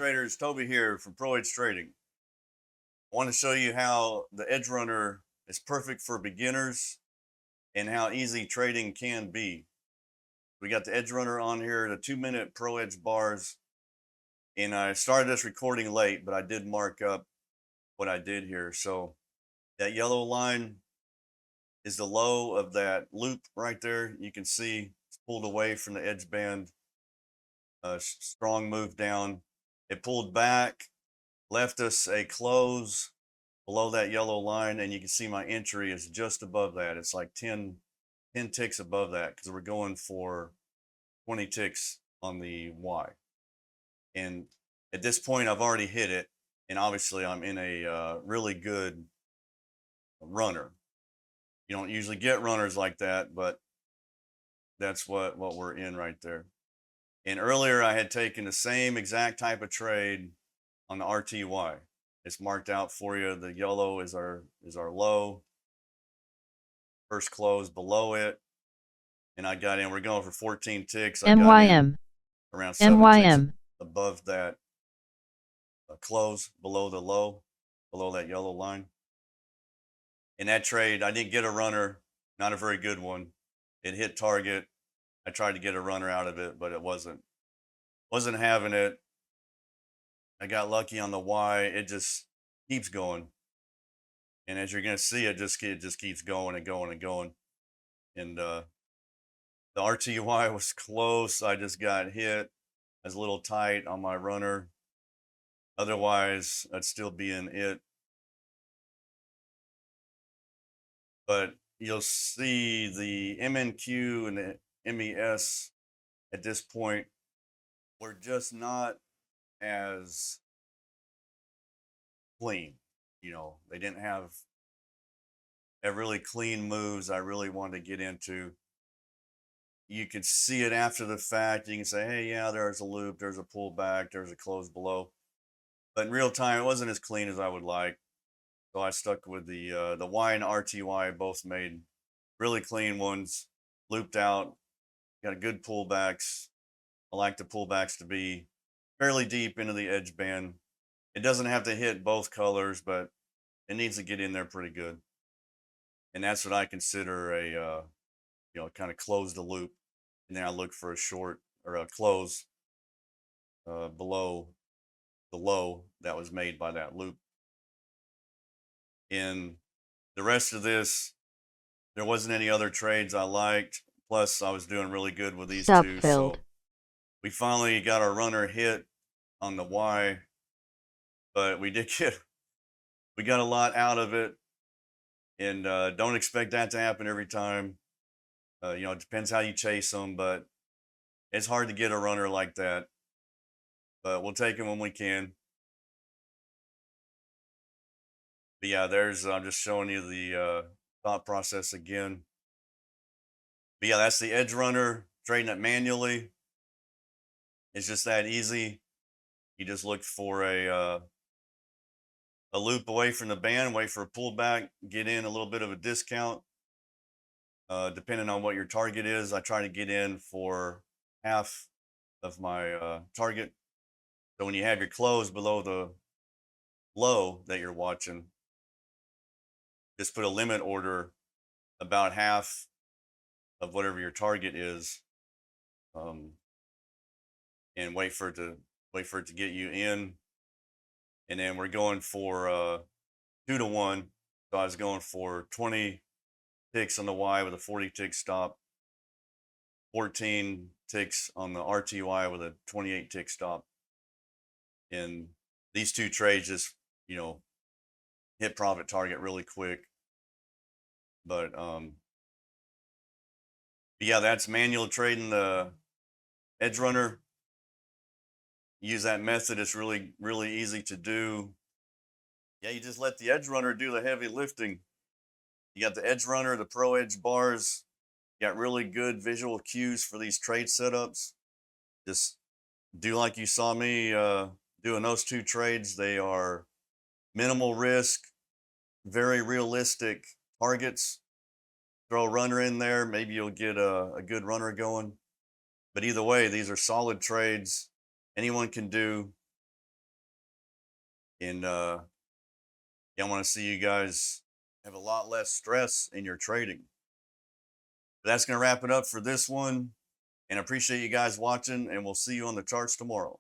traders, Toby here from PROEDGE Trading. I want to show you how the EdgeRunner is perfect for beginners and how easy trading can be. We got the EdgeRunner on here, the 2-minute PROEDGE bars, and I started this recording late, but I did mark up what I did here. So that yellow line is the low of that loop right there. You can see it's pulled away from the edge band. Strong move down. It pulled back, left us a close below that yellow line, and you can see my entry is just above that. It's like 10 ticks above that because we're going for 20 ticks on the Y. And at this point, I've already hit it, and obviously I'm in a really good runner. You don't usually get runners like that, but that's what we're in right there. And earlier I had taken the same exact type of trade on the RTY. It's marked out for you. The yellow is our low. First close below it. And I got in, we're going for 14 ticks. I got in around 7 ticks above that close, below the low, below that yellow line. In that trade, I didn't get a runner, not a very good one. It hit target. I tried to get a runner out of it, but it wasn't having it. I got lucky on the Y. It just keeps going. And as you're going to see, it just keeps going and going and going. And the RTY was close. I just got hit. I was a little tight on my runner. Otherwise, I'd still be in it. But you'll see the MNQ and the MES at this point were just not as clean. You know, they didn't have really clean moves I really wanted to get into. You could see it after the fact. You can say, hey, yeah, there's a loop, there's a pullback, there's a close below. But in real time, it wasn't as clean as I would like. So I stuck with the Y and RTY, both made really clean ones, looped out, got good pullbacks. I like the pullbacks to be fairly deep into the edge band. It doesn't have to hit both colors, but it needs to get in there pretty good. And that's what I consider a, kind of close the loop. And then I look for a short or a close below the low that was made by that loop. In the rest of this, there wasn't any other trades I liked. Plus, I was doing really good with these two. So we finally got our runner hit on the Y, but we got a lot out of it. And don't expect that to happen every time. It depends how you chase them, but it's hard to get a runner like that. But we'll take them when we can. But yeah, I'm just showing you the thought process again. But yeah, that's the EdgeRunner, trading it manually. It's just that easy. You just look for a loop away from the band, wait for a pullback, get in a little bit of a discount. Depending on what your target is, I try to get in for half of my target. So when you have your close below the low that you're watching, just put a limit order about half of whatever your target is, and wait for it to get you in. And then we're going for 2 to 1. So I was going for 20 ticks on the Y with a 40 tick stop, 14 ticks on the RTY with a 28 tick stop. And these two trades just, hit profit target really quick. But yeah, that's manual trading the EdgeRunner. Use that method. It's really, really easy to do. Yeah, you just let the EdgeRunner do the heavy lifting. You got the EdgeRunner, the PROEDGE bars. You got really good visual cues for these trade setups. Just do like you saw me doing those two trades. They are minimal risk, very realistic targets. Throw a runner in there, maybe you'll get a good runner going. But either way, these are solid trades anyone can do. And yeah, I want to see you guys have a lot less stress in your trading. That's going to wrap it up for this one. And I appreciate you guys watching, and we'll see you on the charts tomorrow.